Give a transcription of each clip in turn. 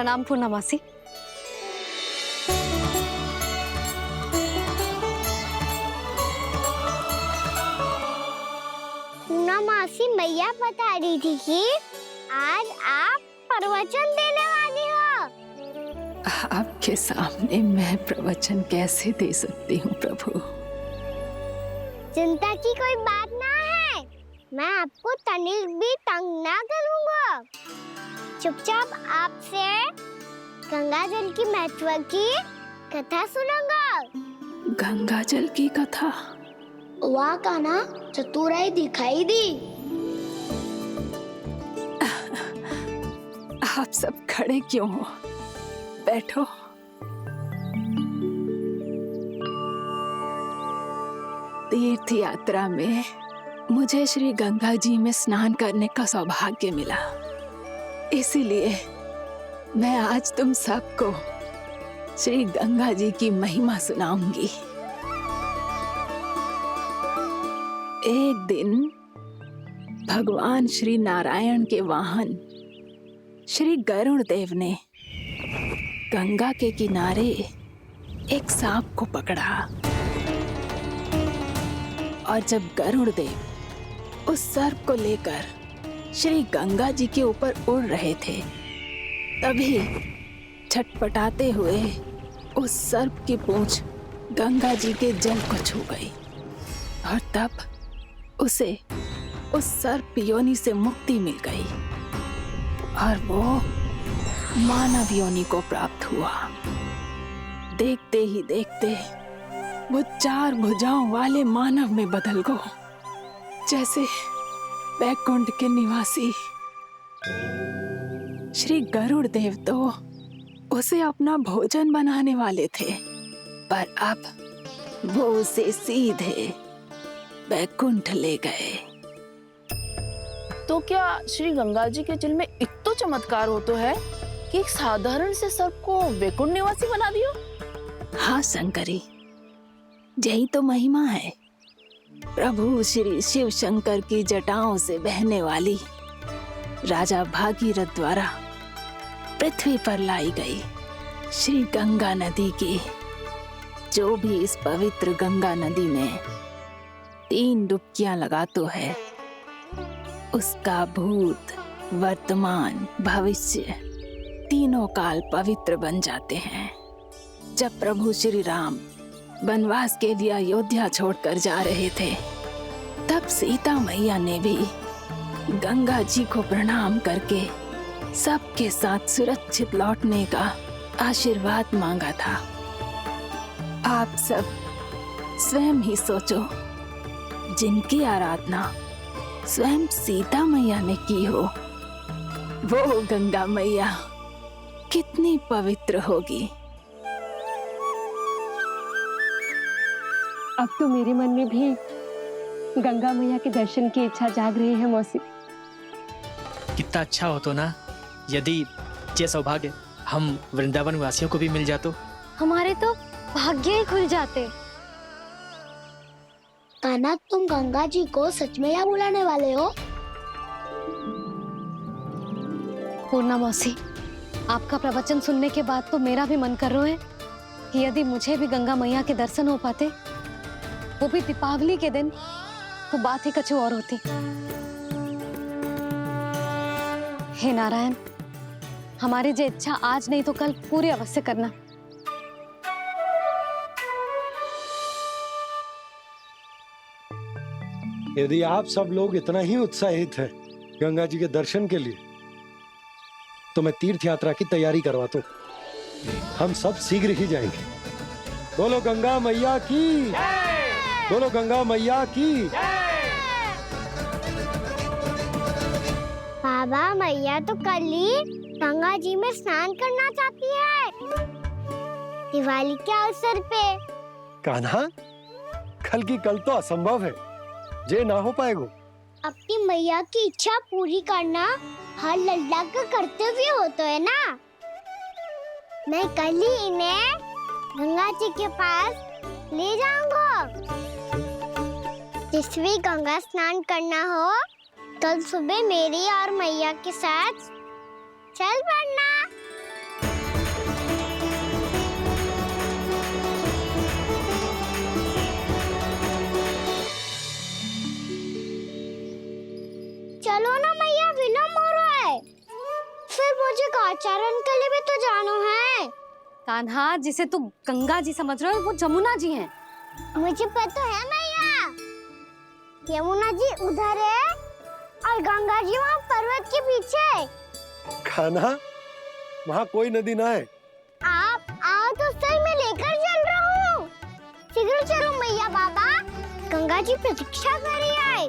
प्रणाम पूर्णा मासी। पूर्णा मासी, मैया बता रही थी कि आज आप प्रवचन देने वाली हो। आपके सामने मैं प्रवचन कैसे दे सकती हूँ प्रभु? चिंता की कोई बात ना है, मैं आपको तनिक भी तंग ना करूँगा। चुपचाप आपसे गंगा जल की महत्व की कथा सुनूंगा। गंगा जल की कथा? वाह कान्हा, चतुराई दिखाई दी। आप सब खड़े क्यों हो? बैठो। तीर्थ यात्रा में मुझे श्री गंगा जी में स्नान करने का सौभाग्य मिला, इसीलिए मैं आज तुम सबको श्री गंगा जी की महिमा सुनाऊंगी। एक दिन भगवान श्री नारायण के वाहन श्री गरुड़ देव ने गंगा के किनारे एक सांप को पकड़ा, और जब गरुड़ देव उस सर्प को लेकर श्री गंगा जी के ऊपर उड़ रहे थे, तभी छटपटाते हुए उस सर्प की पूंछ गंगा जी के जल को छू गई, और तब उसे उस सर्प योनि से मुक्ति मिल गई और वो मानव योनि को प्राप्त हुआ। देखते ही देखते वो 4 भुजाओं वाले मानव में बदल गो, जैसे बैकुंठ के निवासी। श्री गरुड़ देव तो उसे अपना भोजन बनाने वाले थे, पर अब वो उसे सीधे बैकुंठ ले गए। तो क्या श्री गंगा जी के जल में इतना चमत्कार हो तो है कि एक साधारण से सर्प को वैकुंठ निवासी बना दिया? हाँ शंकरी, यही तो महिमा है। प्रभु श्री शिव शंकर की जटाओं से बहने वाली राजा भागीरथ द्वारा पृथ्वी पर लाई गई श्री गंगा नदी की, जो भी इस पवित्र गंगा नदी में 3 डुबकियां लगाता है, उसका भूत, वर्तमान, भविष्य तीनों काल पवित्र बन जाते हैं। जब प्रभु श्री राम वनवास के लिए अयोध्या छोड़कर जा रहे थे, तब सीता मैया ने भी गंगा जी को प्रणाम करके सबके साथ सुरक्षित लौटने का आशीर्वाद मांगा था। आप सब स्वयं ही सोचो, जिनकी आराधना स्वयं सीता मैया ने की हो, वो गंगा मैया कितनी पवित्र होगी। अब तो मेरे मन में भी गंगा मैया के दर्शन की इच्छा जाग रही है मौसी। कितना अच्छा हो तो ना यदि ये सौभाग्य हम वृंदावन वासियों को भी मिल जातो। हमारे तो भाग्य ही खुल जाते। कान्हा, तुम गंगा जी को सच में यहाँ बुलाने वाले हो? पूर्णा मौसी, आपका प्रवचन सुनने के बाद तो मेरा भी मन कर रहा है कि यदि मुझे भी गंगा मैया के दर्शन हो पाते, वो भी दीपावली के दिन, तो बात ही कुछ और होती। हे नारायण, हमारी जो इच्छा आज नहीं तो कल पूरी अवश्य करना। यदि आप सब लोग इतना ही उत्साहित हैं गंगा जी के दर्शन के लिए, तो मैं तीर्थ यात्रा की तैयारी करवाता हूँ। हम सब शीघ्र ही जाएंगे। बोलो गंगा मैया की, बोलो गंगा मैया की। बाबा, मैया तो कल ही गंगा जी में स्नान करना चाहती है, दिवाली के अवसर पे। कान्हा, कल की कल तो असंभव है, जे ना हो पाएगा। अपनी मैया की इच्छा पूरी करना हर लल्ला का कर्तव्य होता है ना। मैं कल ही इन्हें गंगा जी के पास ले जाऊंगा। जिस भी गंगा स्नान करना हो, कल सुबह मेरी और मैया के साथ चल पड़ना। तो जानो है। कान्हा, जिसे तू गंगा जी समझ रहे हो वो जमुना जी हैं। मुझे पता है मैया, यमुना जी उधर है और गंगा जी वहाँ पर्वत के पीछे। कान्हा, वहाँ कोई नदी ना है। आप आओ तो सही, मैं लेकर चल रहा हूँ। शीघ्र चलो मैया बाबा, गंगा जी प्रतीक्षा कर रही है।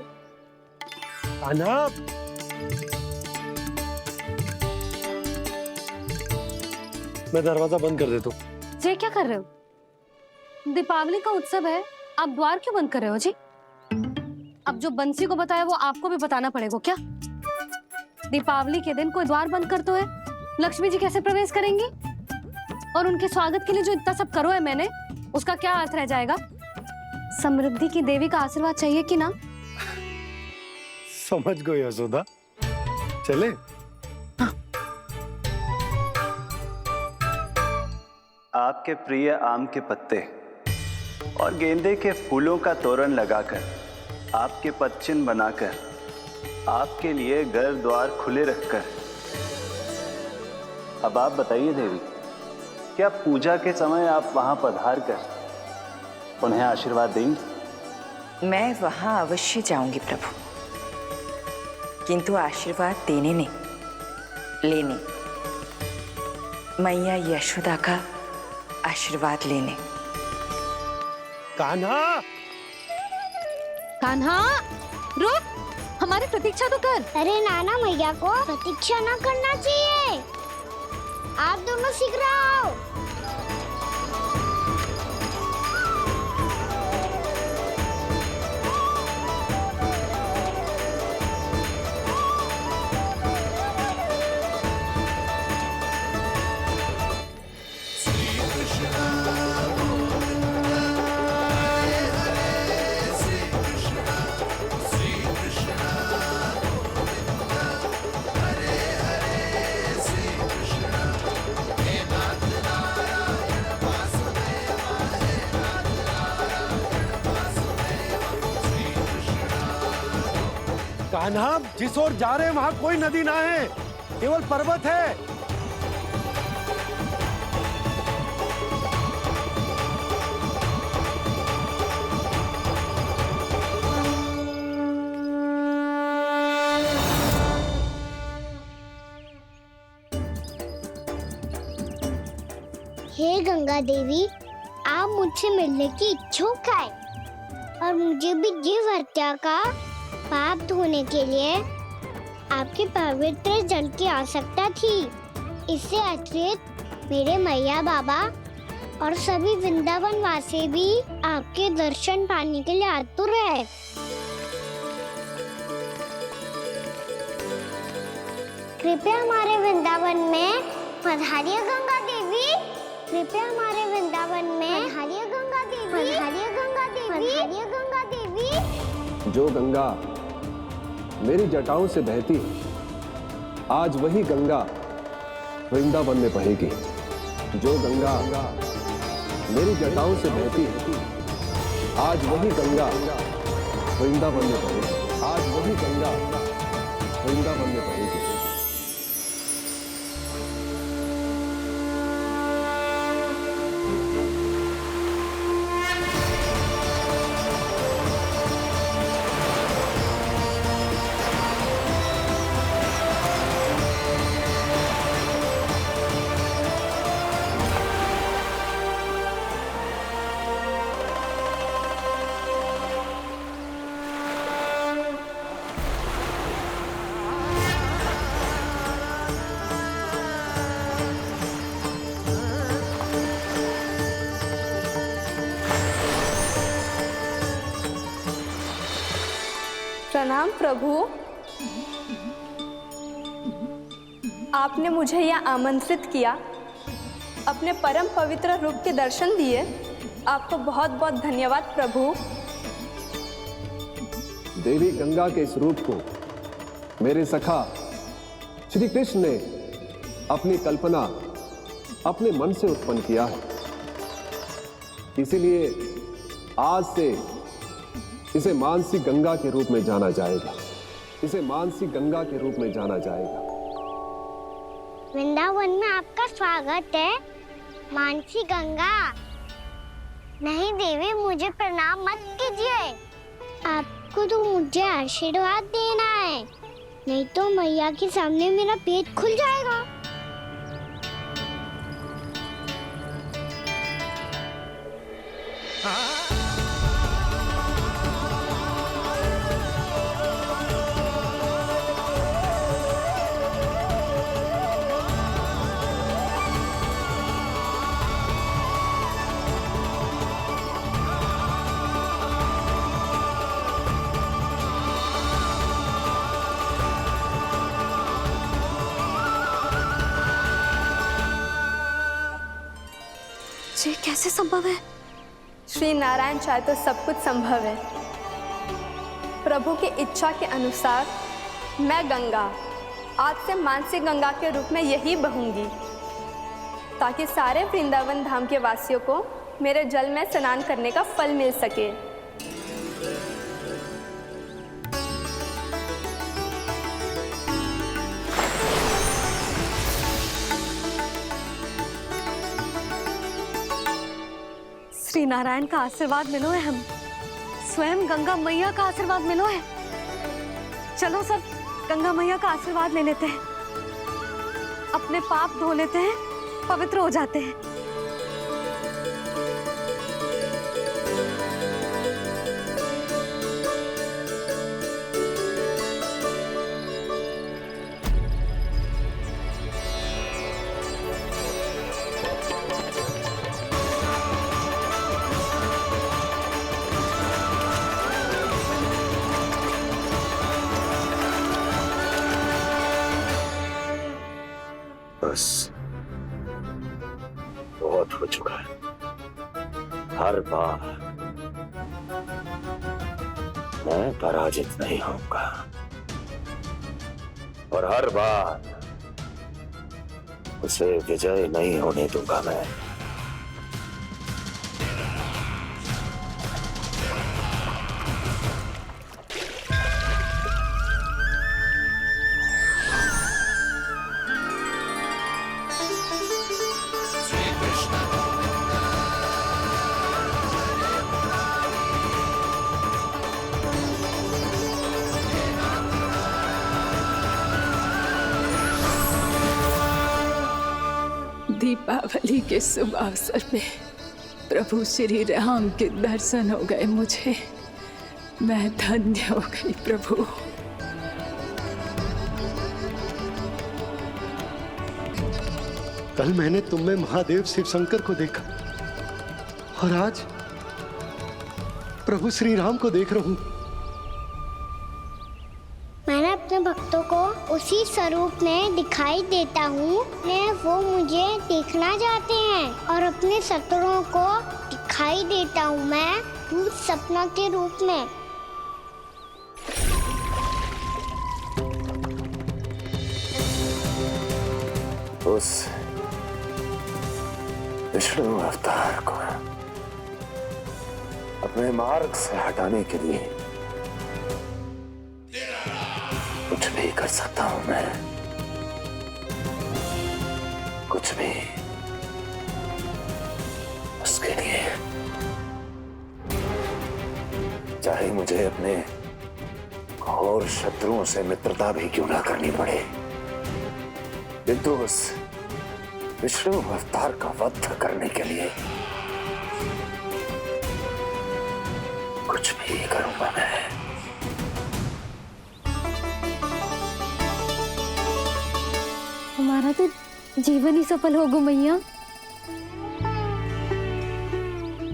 कान्हा, मैं दरवाजा बंद कर देता हूँ। ये क्या कर रहे हो? दीपावली का उत्सव है, आप द्वार क्यों बंद कर रहे हो जी? अब जो बंसी को बताया वो आपको भी बताना पड़ेगा क्या? दीपावली के दिन कोई द्वार बंद कर तो है, लक्ष्मी जी कैसे प्रवेश करेंगी? और उनके स्वागत के लिए जो इतना सब करो है मैंने, उसका क्या अर्थ रह जाएगा? समृद्धि की देवी का आशीर्वाद चाहिए कि ना? समझ गई यशोदा, चले। आपके प्रिय आम के पत्ते और गेंदे के फूलों का तोरण लगाकर, आपके पदचिन्ह बनाकर, आपके लिए घर द्वार खुले रखकर, अब आप बताइए देवी, क्या पूजा के समय आप वहां पधार कर उन्हें आशीर्वाद देंगी? मैं वहां अवश्य जाऊंगी प्रभु, किंतु आशीर्वाद देने नहीं, लेने, मैया यशोदा का आशीर्वाद लेने। कान्हा, कान्हा, रुक, हमारी प्रतीक्षा तो कर। अरे नाना, मैया को प्रतीक्षा न करना चाहिए। आप दोनों शीघ्र आओ। कान्हा, जिस ओर जा रहे हैं वहाँ कोई नदी ना है, केवल पर्वत है। हे गंगा देवी, आप मुझसे मिलने की इच्छुक है और मुझे भी जीव हत्या का पाप धोने के लिए आपके पवित्र जल की आवश्यकता थी। इससे अतिरिक्त मेरे मैया बाबा और सभी वृंदावन वासी भी आपके दर्शन पाने के लिए आतुर है। कृपया हमारे वृंदावन में पधारिए गंगा देवी। कृपया हमारे वृंदावन में पधारिए गंगा देवी। पधारिए गंगा देवी। पधारिए गंगा देवी। जो गंगा मेरी जटाओं से बहती है, आज वही गंगा वृंदावन में बहेगी। जो गंगा मेरी जटाओं से बहती है, आज वही गंगा वृंदावन में बहेगी। आज वही गंगा वृंदावन में बहेगी। प्रणाम प्रभु, आपने मुझे यहाँ आमंत्रित किया, अपने परम पवित्र रूप के दर्शन दिए, आपको बहुत बहुत धन्यवाद प्रभु। देवी गंगा के इस रूप को मेरे सखा श्री कृष्ण ने अपनी कल्पना अपने मन से उत्पन्न किया है। इसीलिए आज से इसे मानसी गंगा के रूप में जाना जाएगा। इसे मानसी गंगा के रूप में जाना जाएगा। वृंदावन में आपका स्वागत है। मानसी गंगा। नहीं देवी, मुझे प्रणाम मत कीजिए। आपको तो मुझे आशीर्वाद देना है, नहीं तो मैया के सामने मेरा पेट खुल जाएगा। ये कैसे संभव है? श्री नारायण चाहे तो सब कुछ संभव है। प्रभु की इच्छा के अनुसार मैं गंगा आज से मानसी गंगा के रूप में यही बहूंगी, ताकि सारे वृंदावन धाम के वासियों को मेरे जल में स्नान करने का फल मिल सके। श्री नारायण का आशीर्वाद मिलो है, हम स्वयं गंगा मैया का आशीर्वाद मिलो है। चलो सब गंगा मैया का आशीर्वाद ले लेते हैं, अपने पाप धो लेते हैं, पवित्र हो जाते हैं। बस बहुत हो चुका है। हर बार मैं पराजित नहीं होऊंगा और हर बार उसे विजय नहीं होने दूंगा मैं। दीपावली के शुभ अवसर पे प्रभु श्री राम के दर्शन हो गए मुझे। मैं धन्य हो गई प्रभु। कल मैंने तुम में महादेव शिव शंकर को देखा और आज प्रभु श्री राम को देख रहा हूं। मैंने अपने भक्तों को उसी स्वरूप में दिखाई देता हूँ। वो मुझे देखना चाहते हैं और अपने शत्रुओं को दिखाई देता हूँ मैं भूत सपना के रूप में। उस विष्णु अवतार को अपने मार्ग से हटाने के लिए कुछ भी कर सकता हूं मैं, कुछ भी। उसके लिए चाहे मुझे अपने घोर शत्रुओं से मित्रता भी क्यों ना करनी पड़े, किंतु उस विष्णु अवतार का वध करने के लिए कुछ भी करूंगा मैं। हमारा तो जीवन ही सफल होगा मैया।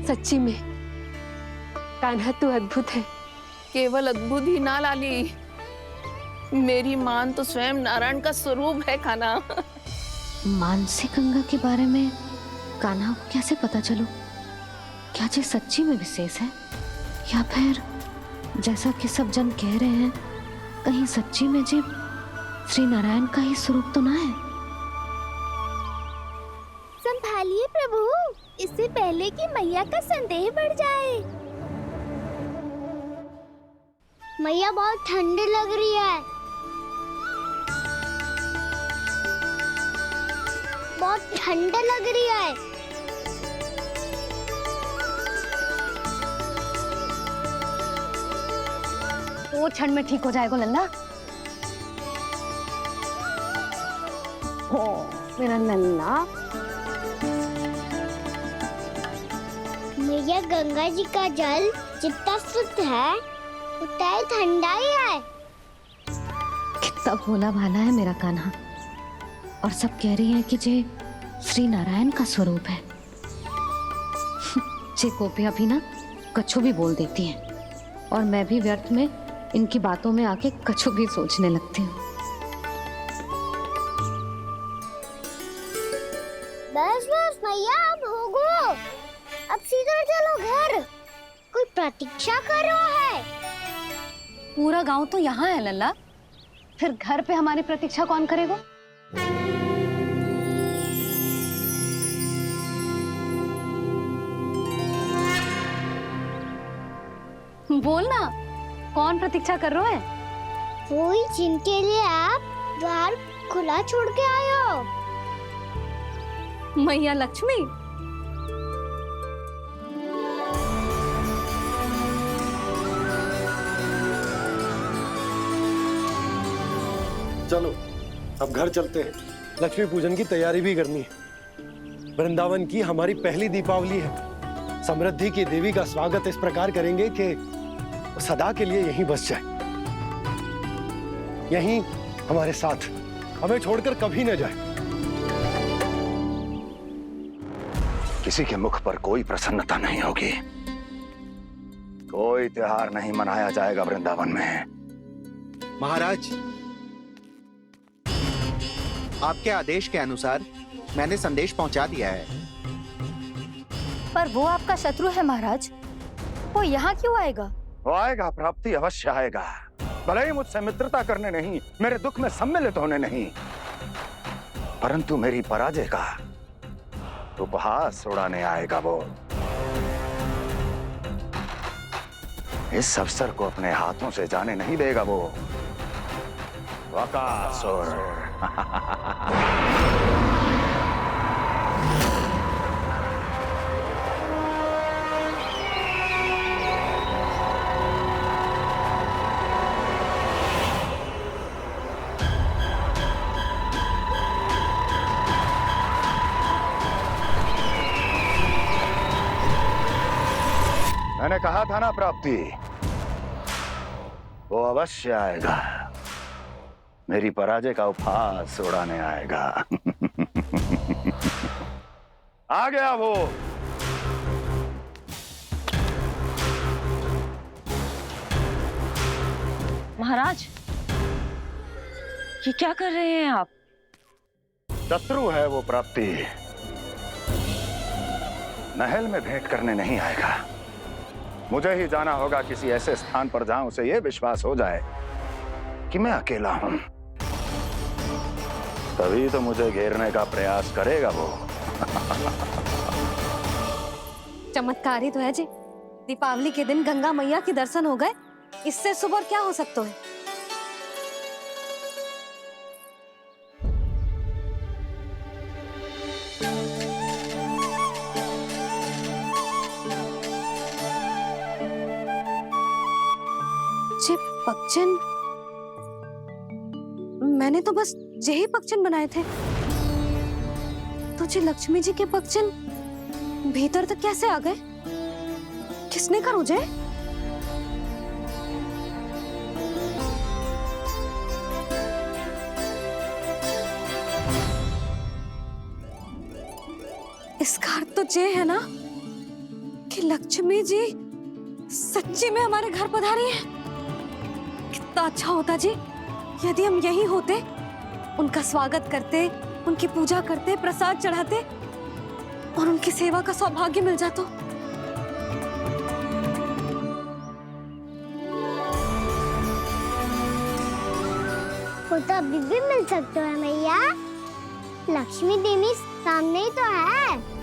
सच्ची में कान्हा तू अद्भुत है। केवल अद्भुत ही ना लाली, मेरी मान तो स्वयं नारायण का स्वरूप है कान्हा। मानसी गंगा के बारे में कान्हा को कैसे पता चलो? क्या ये सच्ची में विशेष है या फिर जैसा कि सब जन कह रहे हैं, कहीं सच्ची में जी श्री नारायण का ही स्वरूप तो ना है? संभालिए प्रभु, इससे पहले कि मैया का संदेह बढ़ जाए। मैया बहुत ठंडी लग रही है। बहुत ठंडा लग रही है। वो क्षण में ठीक हो जाएगा लल्ला। हो मेरा लल्ला। मैया गंगा जी का जल जितना शुद्ध है उतना ही ठंडा ही है। कितना भोला भाला है मेरा कान्हा। और सब कह रही हैं कि जे श्री नारायण का स्वरूप है। जे गोपियां भी ना कछु भी बोल देती हैं और मैं भी व्यर्थ में इनकी बातों में आके कछु भी सोचने लगती हूँ। बस बस मैया, अब होगो, अब सीधा चलो घर। कोई प्रतीक्षा कर रहा है। पूरा गांव तो यहाँ है लल्ला, फिर घर पे हमारी प्रतीक्षा कौन करेगा? बोल ना, कौन प्रतीक्षा कर रहे हैं? वही जिनके लिए आप द्वार खुला छोड़ के आए हो। मैया लक्ष्मी। चलो अब घर चलते हैं। लक्ष्मी पूजन की तैयारी भी करनी है। वृंदावन की हमारी पहली दीपावली है। समृद्धि की देवी का स्वागत इस प्रकार करेंगे कि वो सदा के लिए यहीं बस जाए, यहीं हमारे साथ, हमें छोड़कर कभी न जाए। किसी के मुख पर कोई प्रसन्नता नहीं होगी, कोई त्योहार नहीं मनाया जाएगा वृंदावन में। महाराज, आपके आदेश के अनुसार मैंने संदेश पहुंचा दिया है। पर वो आपका शत्रु है महाराज, वो यहाँ क्यों आएगा? वो आएगा, प्राप्ति अवश्य आएगा। भले ही मुझसे मित्रता करने नहीं, मेरे दुख में सम्मिलित होने नहीं, परंतु मेरी पराजय का उपहास उड़ाने आएगा वो। इस अवसर को अपने हाथों से जाने नहीं देगा वो। वकासुर। मैंने कहा था ना प्राप्ति, वो अवश्य आएगा, मेरी पराजय का उपहास उड़ाने आएगा। आ गया वो। महाराज, ये क्या कर रहे हैं आप? शत्रु है वो प्राप्ति, महल में भेंट करने नहीं आएगा। मुझे ही जाना होगा किसी ऐसे स्थान पर जहां उसे यह विश्वास हो जाए कि मैं अकेला हूं, तभी तो मुझे घेरने का प्रयास करेगा वो। चमत्कार ही तो है जी। दीपावली के दिन गंगा मैया के दर्शन हो गए, इससे शुभ और क्या हो सकता है? जे पक्षन, मैंने तो बस यही पक्षन बनाए थे, तो जे लक्ष्मी जी के पक्षन भीतर तक कैसे आ गए? किसने करूं जे? इसका अर्थ तो ये है ना कि लक्ष्मी जी सच्ची में हमारे घर पधारी है। कितना अच्छा होता जी यदि हम यही होते, उनका स्वागत करते, उनकी पूजा करते, प्रसाद चढ़ाते और उनकी सेवा का सौभाग्य मिल जाता। वो तो अभी भी मिल सकता है मैया, लक्ष्मी देवी सामने ही तो है।